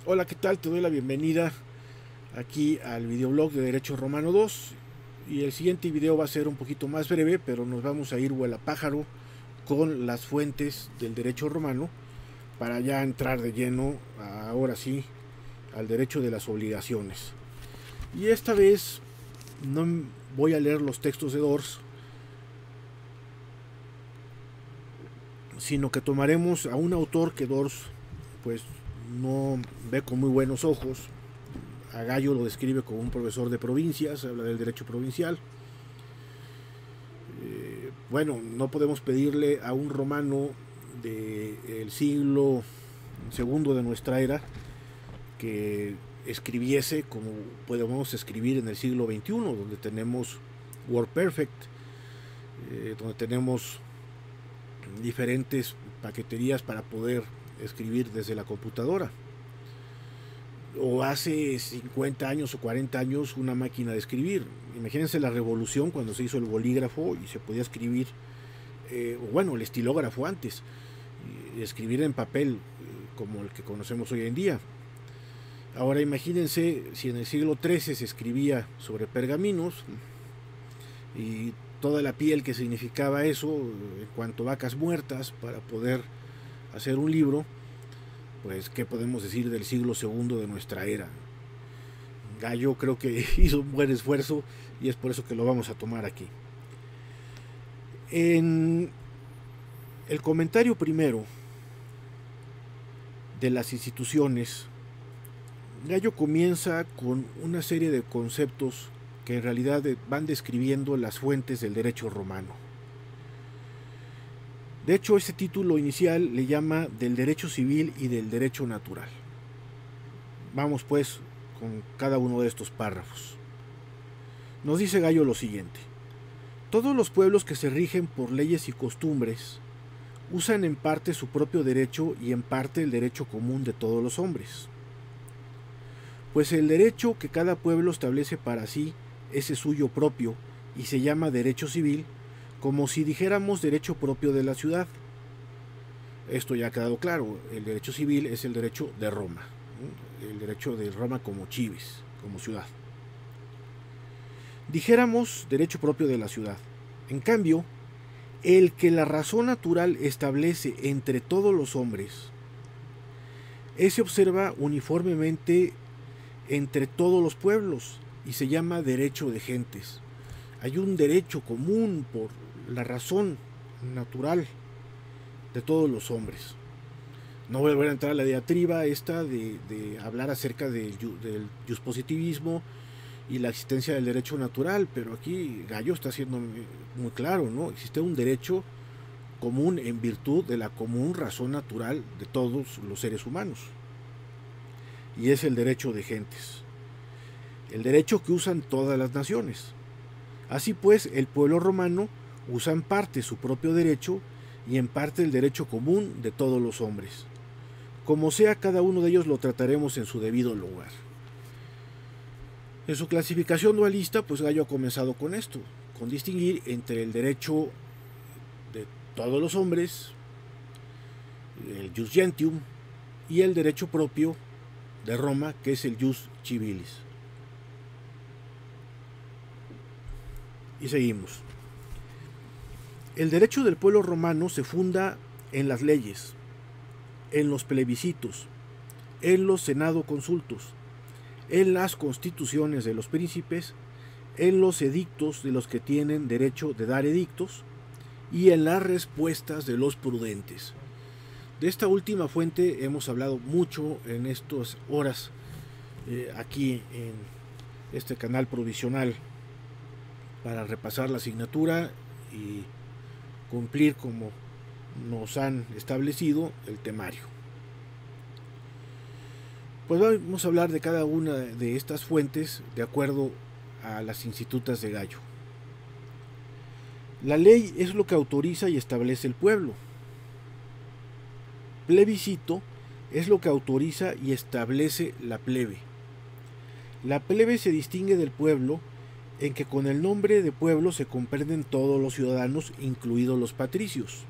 Hola, ¿qué tal? Te doy la bienvenida aquí al videoblog de Derecho Romano 2 y el siguiente video va a ser un poquito más breve, pero nos vamos a ir vuela pájaro con las fuentes del derecho romano para ya entrar de lleno, ahora sí, al derecho de las obligaciones. Y esta vez no voy a leer los textos de Dors, sino que tomaremos a un autor que Dors pues no ve con muy buenos ojos. A Gallo lo describe como un profesor de provincias, habla del derecho provincial. Bueno, no podemos pedirle a un romano del siglo segundo de nuestra era que escribiese como podemos escribir en el siglo XXI, donde tenemos WordPerfect, donde tenemos diferentes paqueterías para poder escribir desde la computadora. O hace 50 años o 40 años una máquina de escribir. Imagínense la revolución cuando se hizo el bolígrafo y se podía escribir, o bueno, el estilógrafo antes, escribir en papel como el que conocemos hoy en día. Ahora imagínense si en el siglo XIII se escribía sobre pergaminos y toda la piel que significaba eso en cuanto a vacas muertas para poder hacer un libro. Pues, ¿qué podemos decir del siglo segundo de nuestra era? Gallo creo que hizo un buen esfuerzo y es por eso que lo vamos a tomar aquí. En el comentario primero de las instituciones, Gallo comienza con una serie de conceptos que en realidad van describiendo las fuentes del derecho romano. De hecho, este título inicial le llama del derecho civil y del derecho natural. Vamos pues con cada uno de estos párrafos. Nos dice Gallo lo siguiente: todos los pueblos que se rigen por leyes y costumbres usan en parte su propio derecho y en parte el derecho común de todos los hombres. Pues el derecho que cada pueblo establece para sí es suyo propio y se llama derecho civil, como si dijéramos derecho propio de la ciudad. Esto ya ha quedado claro, el derecho civil es el derecho de Roma, el derecho de Roma como civis, como ciudad. Dijéramos derecho propio de la ciudad. En cambio, el que la razón natural establece entre todos los hombres, ese observa uniformemente entre todos los pueblos y se llama derecho de gentes. Hay un derecho común por la razón natural de todos los hombres. No voy a volver a entrar a la diatriba esta de hablar acerca del positivismo y la existencia del derecho natural, pero aquí Gallo está siendo muy claro, ¿no? Existe un derecho común en virtud de la común razón natural de todos los seres humanos, y es el derecho de gentes, el derecho que usan todas las naciones. Así pues, el pueblo romano usa en parte su propio derecho y en parte el derecho común de todos los hombres. Como sea, cada uno de ellos lo trataremos en su debido lugar. En su clasificación dualista, pues Gallo ha comenzado con esto, con distinguir entre el derecho de todos los hombres, el jus gentium, y el derecho propio de Roma, que es el jus civilis. Y seguimos. El derecho del pueblo romano se funda en las leyes, en los plebiscitos, en los senado consultos, en las constituciones de los príncipes, en los edictos de los que tienen derecho de dar edictos y en las respuestas de los prudentes. De esta última fuente hemos hablado mucho en estas horas aquí en este canal provisional para repasar la asignatura y cumplir como nos han establecido el temario. Pues vamos a hablar de cada una de estas fuentes de acuerdo a las institutas de Gallo. La ley es lo que autoriza y establece el pueblo. Plebiscito es lo que autoriza y establece la plebe. La plebe se distingue del pueblo en que con el nombre de pueblo se comprenden todos los ciudadanos, incluidos los patricios,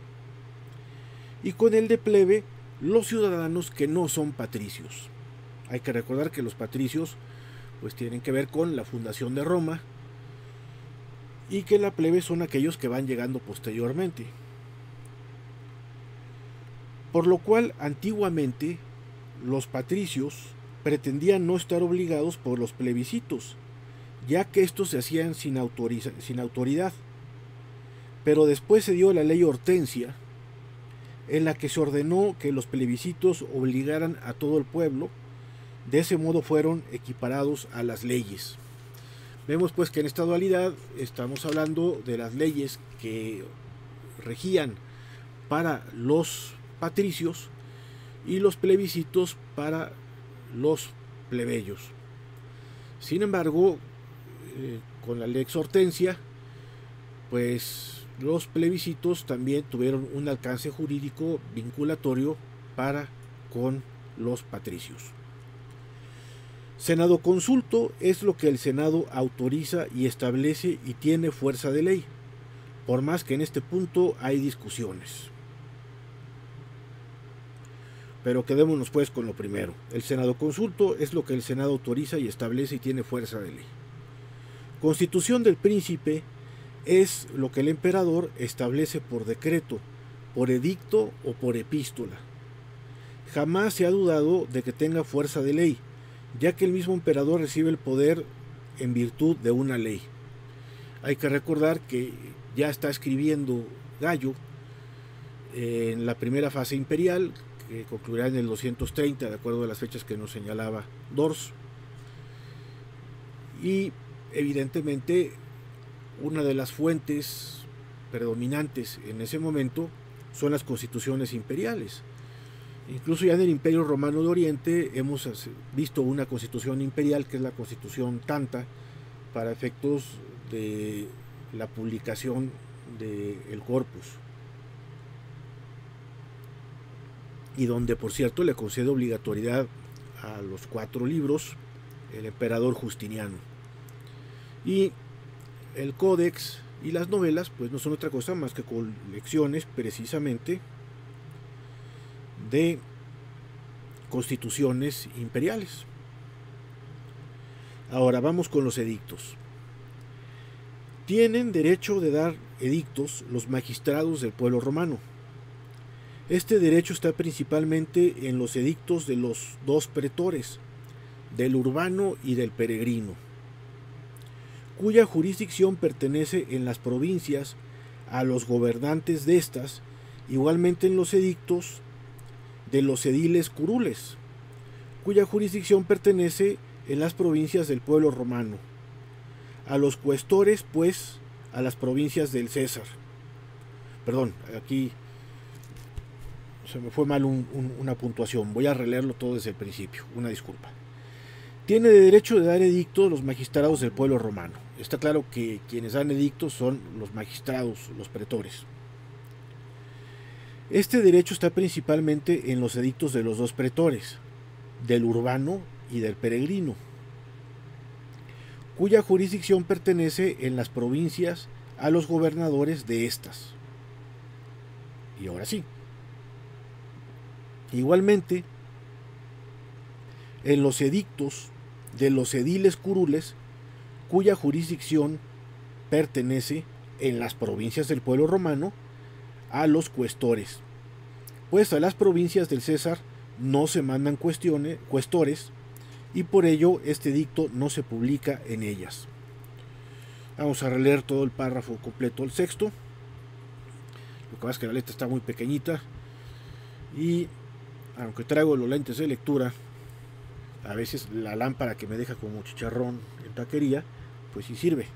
y con el de plebe los ciudadanos que no son patricios. Hay que recordar que los patricios pues tienen que ver con la fundación de Roma y que la plebe son aquellos que van llegando posteriormente. Por lo cual, antiguamente, los patricios pretendían no estar obligados por los plebiscitos, ya que estos se hacían sin autoridad. Pero después se dio la ley Hortensia, en la que se ordenó que los plebiscitos obligaran a todo el pueblo. De ese modo fueron equiparados a las leyes. Vemos pues que en esta dualidad estamos hablando de las leyes que regían para los patricios y los plebiscitos para los plebeyos. Sin embargo, con la Lex Hortensia, pues los plebiscitos también tuvieron un alcance jurídico vinculatorio para con los patricios. Senado consulto es lo que el Senado autoriza y establece y tiene fuerza de ley, por más que en este punto hay discusiones. Pero quedémonos pues con lo primero. El Senado consulto es lo que el Senado autoriza y establece y tiene fuerza de ley. Constitución del príncipe es lo que el emperador establece por decreto, por edicto o por epístola. Jamás se ha dudado de que tenga fuerza de ley, ya que el mismo emperador recibe el poder en virtud de una ley. Hay que recordar que ya está escribiendo Gallo en la primera fase imperial, que concluirá en el 230, de acuerdo a las fechas que nos señalaba Dors. Y evidentemente una de las fuentes predominantes en ese momento son las constituciones imperiales. Incluso ya en el Imperio Romano de Oriente hemos visto una constitución imperial, que es la Constitución Tanta, para efectos de la publicación del Corpus, y donde por cierto le concede obligatoriedad a los 4 libros el emperador Justiniano. Y el Códex y las novelas pues no son otra cosa más que colecciones precisamente de constituciones imperiales. Ahora vamos con los edictos. Tienen derecho de dar edictos los magistrados del pueblo romano. Este derecho está principalmente en los edictos de los 2 pretores, del urbano y del peregrino, cuya jurisdicción pertenece en las provincias a los gobernantes de estas, igualmente en los edictos de los ediles curules, cuya jurisdicción pertenece en las provincias del pueblo romano, a los cuestores, pues, a las provincias del César. Perdón, aquí se me fue mal una puntuación, voy a releerlo todo desde el principio, una disculpa. Tiene derecho de dar edictos los magistrados del pueblo romano. Está claro que quienes dan edictos son los magistrados, los pretores. Este derecho está principalmente en los edictos de los 2 pretores, del urbano y del peregrino, cuya jurisdicción pertenece en las provincias a los gobernadores de estas. Y ahora sí. Igualmente, en los edictos de los ediles curules, cuya jurisdicción pertenece en las provincias del pueblo romano a los cuestores, pues a las provincias del César no se mandan cuestores y por ello este edicto no se publica en ellas. Vamos a releer todo el párrafo completo, el sexto. Lo que pasa es que la letra está muy pequeñita y aunque traigo los lentes de lectura, a veces la lámpara que me deja como chicharrón en taquería, pues sí sirve.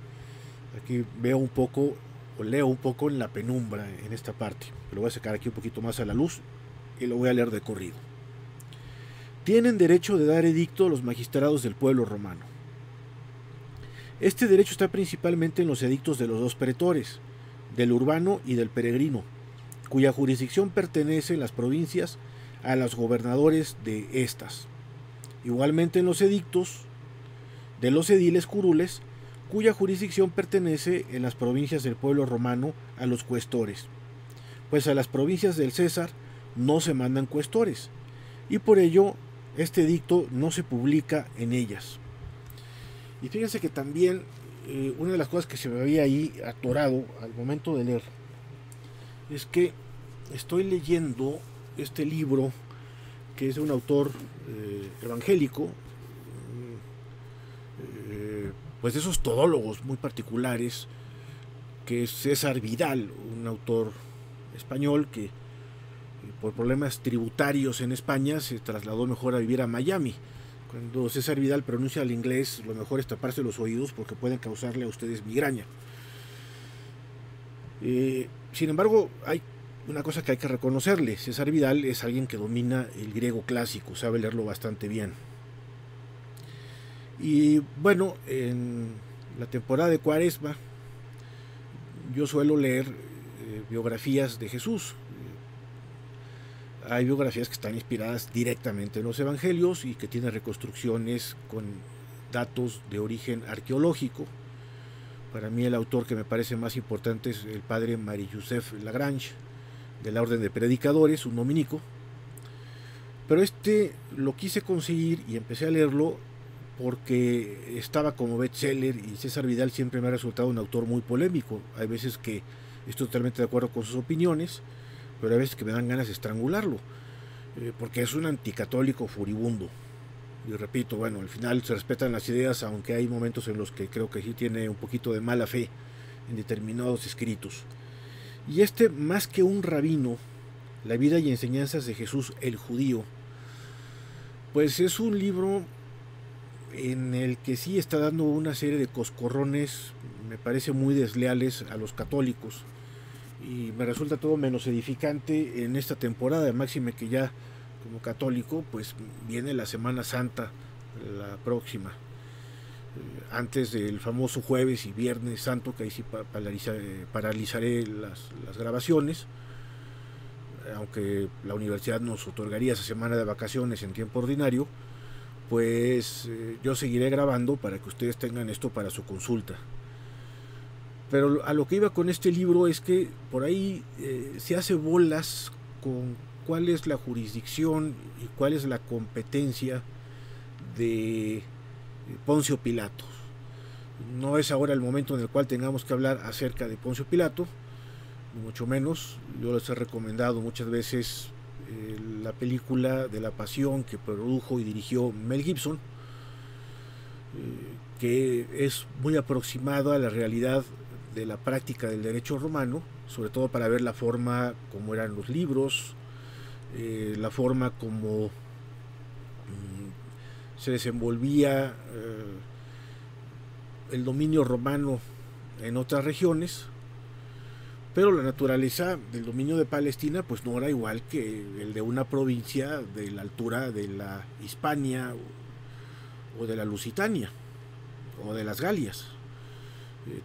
Aquí veo un poco, o leo un poco en la penumbra en esta parte. Lo voy a sacar aquí un poquito más a la luz y lo voy a leer de corrido. Tienen derecho de dar edicto los magistrados del pueblo romano. Este derecho está principalmente en los edictos de los 2 pretores, del urbano y del peregrino, cuya jurisdicción pertenece en las provincias a los gobernadores de estas. Igualmente en los edictos de los ediles curules, cuya jurisdicción pertenece en las provincias del pueblo romano a los cuestores, pues a las provincias del César no se mandan cuestores, y por ello este edicto no se publica en ellas. Y fíjense que también una de las cosas que se me había ahí atorado al momento de leer es que estoy leyendo este libro que es de un autor evangélico, pues de esos todólogos muy particulares, que es César Vidal, un autor español que por problemas tributarios en España se trasladó mejor a vivir a Miami. Cuando César Vidal pronuncia el inglés, lo mejor es taparse los oídos porque pueden causarle a ustedes migraña. Sin embargo, hay una cosa que hay que reconocerle: César Vidal es alguien que domina el griego clásico, sabe leerlo bastante bien. Y bueno, en la temporada de Cuaresma yo suelo leer biografías de Jesús. Hay biografías que están inspiradas directamente en los evangelios y que tienen reconstrucciones con datos de origen arqueológico. Para mí el autor que me parece más importante es el padre Marie-Joseph Lagrange, de la Orden de Predicadores, un dominico. Pero este lo quise conseguir y empecé a leerlo porque estaba como bestseller, y César Vidal siempre me ha resultado un autor muy polémico. Hay veces que estoy totalmente de acuerdo con sus opiniones, pero hay veces que me dan ganas de estrangularlo, porque es un anticatólico furibundo. Y repito, bueno, al final se respetan las ideas, aunque hay momentos en los que creo que sí tiene un poquito de mala fe en determinados escritos. Y este, más que un rabino, la vida y enseñanzas de Jesús el judío, pues es un libro en el que sí está dando una serie de coscorrones, me parece muy desleales a los católicos, y me resulta todo menos edificante en esta temporada, máxime que ya como católico pues viene la Semana Santa, la próxima, antes del famoso jueves y viernes santo, que ahí sí paralizaré las grabaciones, aunque la universidad nos otorgaría esa semana de vacaciones en tiempo ordinario. Pues yo seguiré grabando para que ustedes tengan esto para su consulta. Pero a lo que iba con este libro es que por ahí se hace bolas con cuál es la jurisdicción y cuál es la competencia de Poncio Pilato. No es ahora el momento en el cual tengamos que hablar acerca de Poncio Pilato, mucho menos. Yo les he recomendado muchas veces la película de la Pasión que produjo y dirigió Mel Gibson, que es muy aproximada a la realidad de la práctica del derecho romano, sobre todo para ver la forma como eran los libros, la forma como se desenvolvía el dominio romano en otras regiones. Pero la naturaleza del dominio de Palestina pues no era igual que el de una provincia de la altura de la Hispania o de la Lusitania o de las Galias.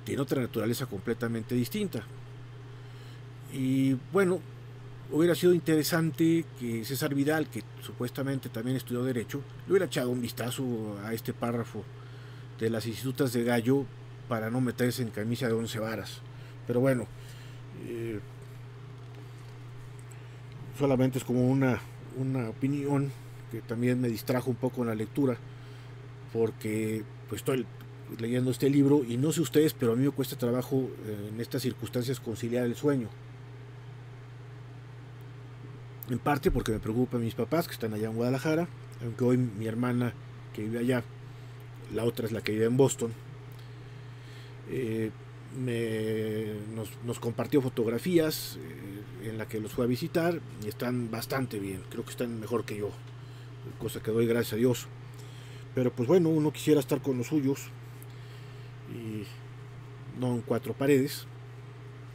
Tiene otra naturaleza completamente distinta. Y bueno, hubiera sido interesante que César Vidal, que supuestamente también estudió Derecho, le hubiera echado un vistazo a este párrafo de las Institutas de Gallo para no meterse en camisa de 11 varas. Pero bueno, solamente es como una opinión que también me distrajo un poco en la lectura, porque pues estoy leyendo este libro y no sé ustedes, pero a mí me cuesta trabajo en estas circunstancias conciliar el sueño, en parte porque me preocupan mis papás que están allá en Guadalajara, aunque hoy mi hermana que vive allá, la otra es la que vive en Boston, nos compartió fotografías en la que los fue a visitar y están bastante bien, creo que están mejor que yo, cosa que doy gracias a Dios. Pero pues bueno, uno quisiera estar con los suyos y no en cuatro paredes,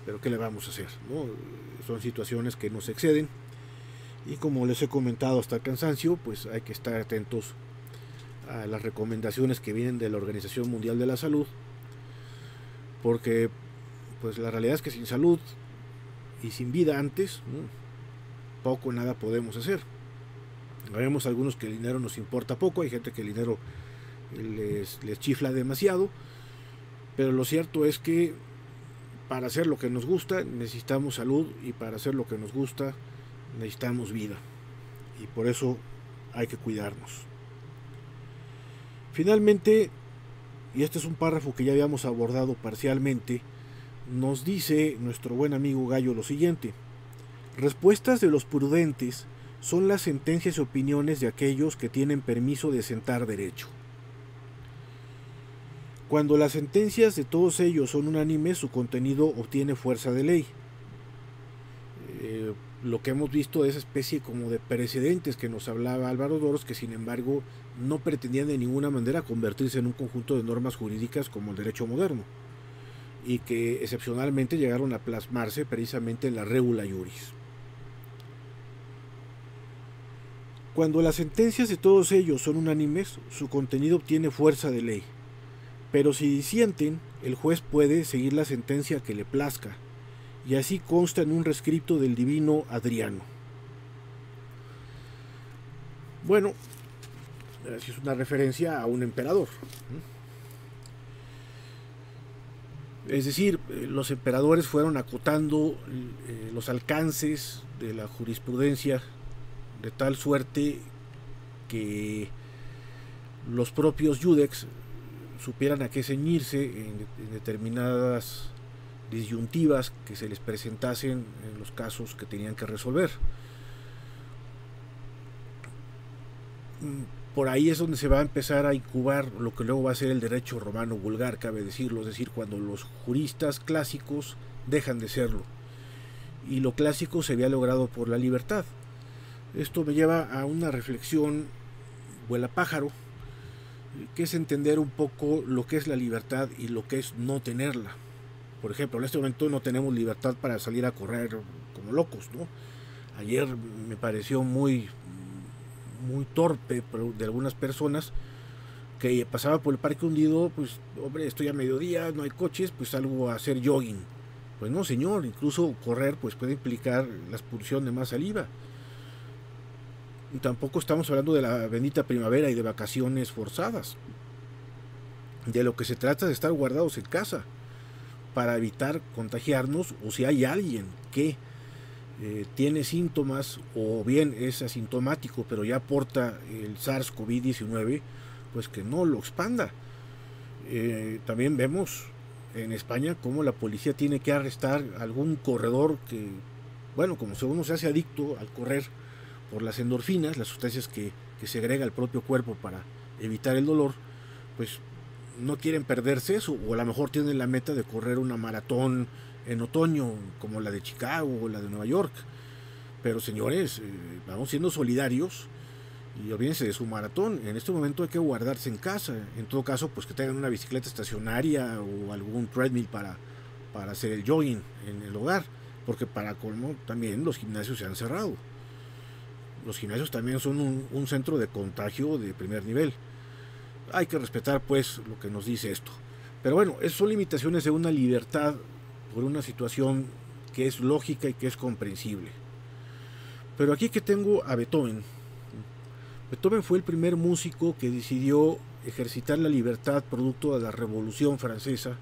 pero ¿qué le vamos a hacer, no? Son situaciones que nos exceden y como les he comentado hasta el cansancio, pues hay que estar atentos a las recomendaciones que vienen de la Organización Mundial de la Salud, porque pues la realidad es que sin salud y sin vida antes, poco o nada podemos hacer. Vemos algunos que el dinero nos importa poco, hay gente que el dinero les chifla demasiado, pero lo cierto es que para hacer lo que nos gusta necesitamos salud y para hacer lo que nos gusta necesitamos vida, y por eso hay que cuidarnos. Finalmente, y este es un párrafo que ya habíamos abordado parcialmente, nos dice nuestro buen amigo Gallo lo siguiente: respuestas de los prudentes son las sentencias y opiniones de aquellos que tienen permiso de sentar derecho. Cuando las sentencias de todos ellos son unánimes, su contenido obtiene fuerza de ley. Lo que hemos visto es especie como de precedentes que nos hablaba Álvaro Doros, que sin embargo no pretendían de ninguna manera convertirse en un conjunto de normas jurídicas como el derecho moderno, y que excepcionalmente llegaron a plasmarse precisamente en la regula iuris. Cuando las sentencias de todos ellos son unánimes, su contenido obtiene fuerza de ley, pero si disienten, el juez puede seguir la sentencia que le plazca, y así consta en un rescripto del divino Adriano. Bueno, así es una referencia a un emperador. Es decir, los emperadores fueron acotando los alcances de la jurisprudencia de tal suerte que los propios iudex supieran a qué ceñirse en determinadas disyuntivas que se les presentasen en los casos que tenían que resolver. Por ahí es donde se va a empezar a incubar lo que luego va a ser el derecho romano vulgar, cabe decirlo, es decir, cuando los juristas clásicos dejan de serlo, y lo clásico se había logrado por la libertad. Esto me lleva a una reflexión vuela pájaro, que es entender un poco lo que es la libertad y lo que es no tenerla. Por ejemplo, en este momento no tenemos libertad para salir a correr como locos, ¿no? Ayer me pareció muy torpe de algunas personas que pasaba por el Parque Hundido, pues hombre, estoy a mediodía, no hay coches, pues salgo a hacer jogging. Pues no, señor, incluso correr pues puede implicar la expulsión de más saliva. Y tampoco estamos hablando de la bendita primavera y de vacaciones forzadas. De lo que se trata es de estar guardados en casa para evitar contagiarnos, o si hay alguien que tiene síntomas o bien es asintomático pero ya porta el SARS-CoV-19, pues que no lo expanda. También vemos en España cómo la policía tiene que arrestar a algún corredor que, bueno, como uno se hace adicto al correr por las endorfinas, las sustancias que segrega el propio cuerpo para evitar el dolor, pues no quieren perderse eso, o a lo mejor tienen la meta de correr una maratón en otoño, como la de Chicago o la de Nueva York. Pero señores, vamos siendo solidarios y olvídense de su maratón. En este momento hay que guardarse en casa. En todo caso, pues que tengan una bicicleta estacionaria o algún treadmill para hacer el jogging en el hogar, porque para colmo también los gimnasios se han cerrado. Los gimnasios también son un centro de contagio de primer nivel. Hay que respetar pues lo que nos dice esto. Pero bueno, son limitaciones de una libertad por una situación que es lógica y que es comprensible. Pero aquí que tengo a Beethoven. Beethoven fue el primer músico que decidió ejercitar la libertad producto de la Revolución Francesa.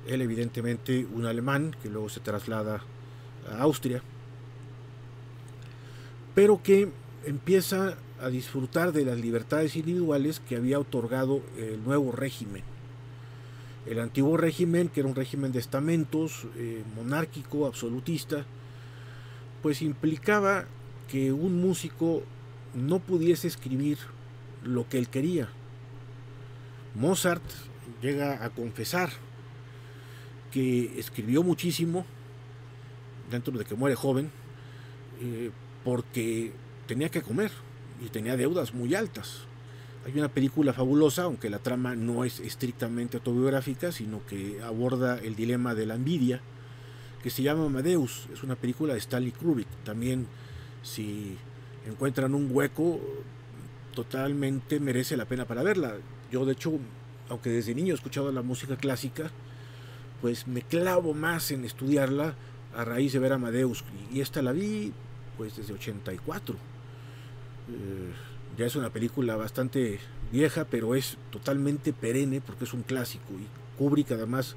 Él evidentemente un alemán que luego se traslada a Austria, pero que empieza a disfrutar de las libertades individuales que había otorgado el nuevo régimen. El antiguo régimen, que era un régimen de estamentos, monárquico, absolutista, pues implicaba que un músico no pudiese escribir lo que él quería. Mozart llega a confesar que escribió muchísimo, dentro de que muere joven, porque tenía que comer y tenía deudas muy altas. Hay una película fabulosa, aunque la trama no es estrictamente autobiográfica, sino que aborda el dilema de la envidia, que se llama Amadeus. Es una película de Stanley Kubrick. También, si encuentran un hueco, totalmente merece la pena para verla. Yo, de hecho, aunque desde niño he escuchado la música clásica, pues me clavo más en estudiarla a raíz de ver Amadeus. Y esta la vi pues desde 84. Ya es una película bastante vieja, pero es totalmente perenne porque es un clásico, y Kubrick además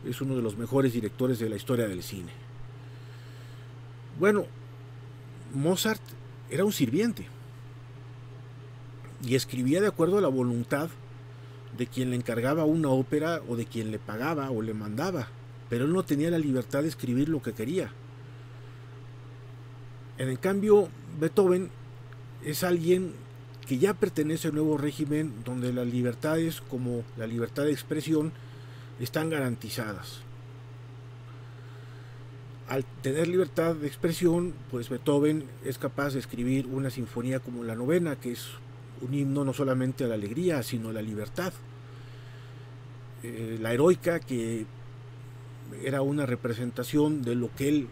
es uno de los mejores directores de la historia del cine. Bueno, Mozart era un sirviente, y escribía de acuerdo a la voluntad de quien le encargaba una ópera o de quien le pagaba o le mandaba, pero él no tenía la libertad de escribir lo que quería. En cambio, Beethoven es alguien que ya pertenece al nuevo régimen, donde las libertades como la libertad de expresión están garantizadas. Al tener libertad de expresión, pues Beethoven es capaz de escribir una sinfonía como la novena, que es un himno no solamente a la alegría, sino a la libertad. La heroica, que era una representación de lo que él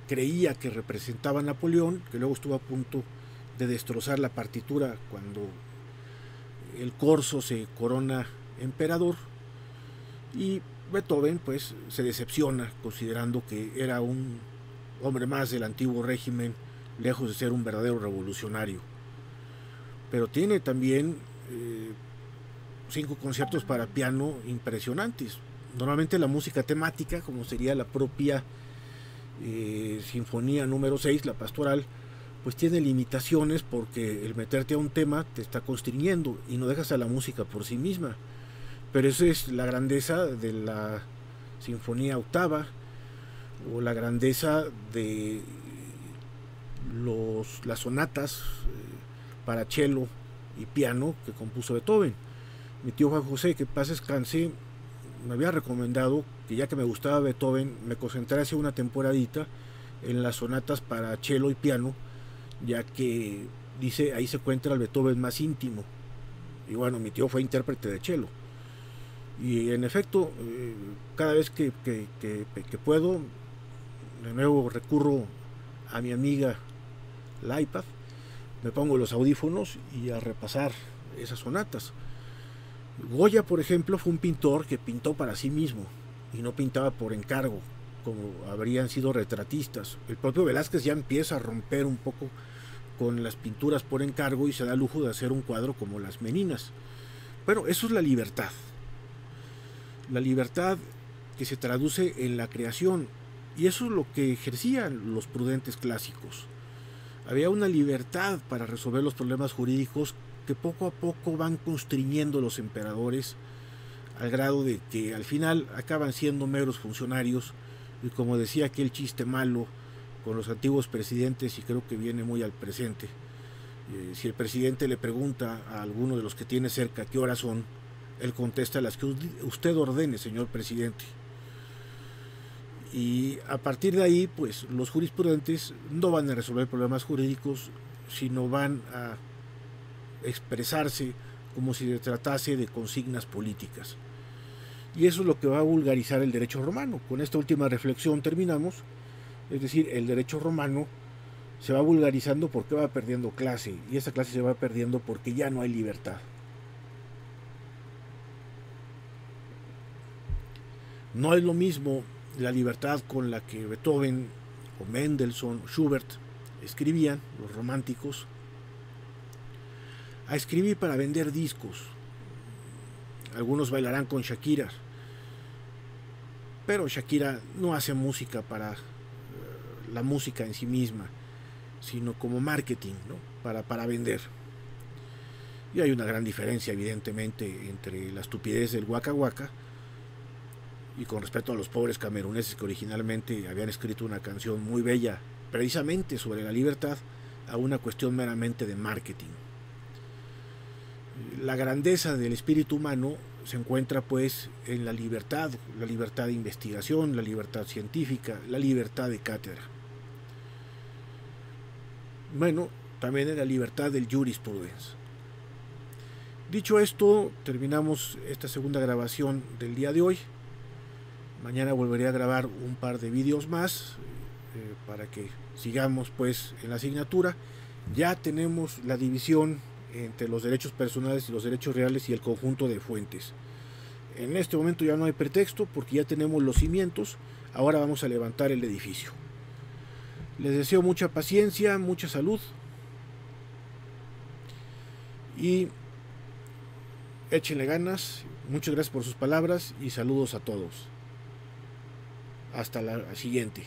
creía que representaba Napoleón, que luego estuvo a punto de destrozar la partitura cuando el corso se corona emperador, y Beethoven pues se decepciona considerando que era un hombre más del antiguo régimen, lejos de ser un verdadero revolucionario. Pero tiene también 5 conciertos para piano impresionantes. Normalmente la música temática, como sería la propia Sinfonía número 6, la pastoral, pues tiene limitaciones porque el meterte a un tema te está constriñendo y no dejas a la música por sí misma. Pero esa es la grandeza de la Sinfonía octava o la grandeza de las sonatas para cello y piano que compuso Beethoven. Mi tío Juan José, que paz descanse, me había recomendado que ya que me gustaba Beethoven, me concentrase una temporadita en las sonatas para cello y piano, ya que dice ahí se encuentra el Beethoven más íntimo. Y bueno, mi tío fue intérprete de cello. Y en efecto, cada vez que puedo, de nuevo recurro a mi amiga la iPad, me pongo los audífonos y a repasar esas sonatas. Goya, por ejemplo, fue un pintor que pintó para sí mismo y no pintaba por encargo, como habrían sido retratistas. El propio Velázquez ya empieza a romper un poco con las pinturas por encargo y se da el lujo de hacer un cuadro como Las Meninas. Bueno, eso es la libertad. La libertad que se traduce en la creación, y eso es lo que ejercían los prudentes clásicos. Había una libertad para resolver los problemas jurídicos que poco a poco van constriñendo los emperadores al grado de que al final acaban siendo meros funcionarios, y como decía aquel chiste malo con los antiguos presidentes, y creo que viene muy al presente, si el presidente le pregunta a alguno de los que tiene cerca qué horas son, él contesta las que usted ordene, señor presidente. Y a partir de ahí, pues los jurisprudentes no van a resolver problemas jurídicos, sino van a expresarse como si se tratase de consignas políticas. Y eso es lo que va a vulgarizar el derecho romano. Con esta última reflexión terminamos. Es decir, el derecho romano se va vulgarizando porque va perdiendo clase, y esa clase se va perdiendo porque ya no hay libertad. No es lo mismo la libertad con la que Beethoven o Mendelssohn, Schubert escribían, los románticos, a escribir para vender discos. Algunos bailarán con Shakira, pero Shakira no hace música para la música en sí misma, sino como marketing, ¿no? para vender. Y hay una gran diferencia, evidentemente, entre la estupidez del Waka Waka y con respecto a los pobres cameruneses que originalmente habían escrito una canción muy bella precisamente sobre la libertad, a una cuestión meramente de marketing. La grandeza del espíritu humano se encuentra pues en la libertad de investigación, la libertad científica, la libertad de cátedra. Bueno, también en la libertad del jurisprudence. Dicho esto, terminamos esta segunda grabación del día de hoy. Mañana volveré a grabar un par de vídeos más para que sigamos pues en la asignatura. Ya tenemos la división entre los derechos personales y los derechos reales y el conjunto de fuentes. En este momento ya no hay pretexto porque ya tenemos los cimientos. Ahora vamos a levantar el edificio. Les deseo mucha paciencia, mucha salud y échenle ganas. Muchas gracias por sus palabras y saludos a todos. Hasta la siguiente.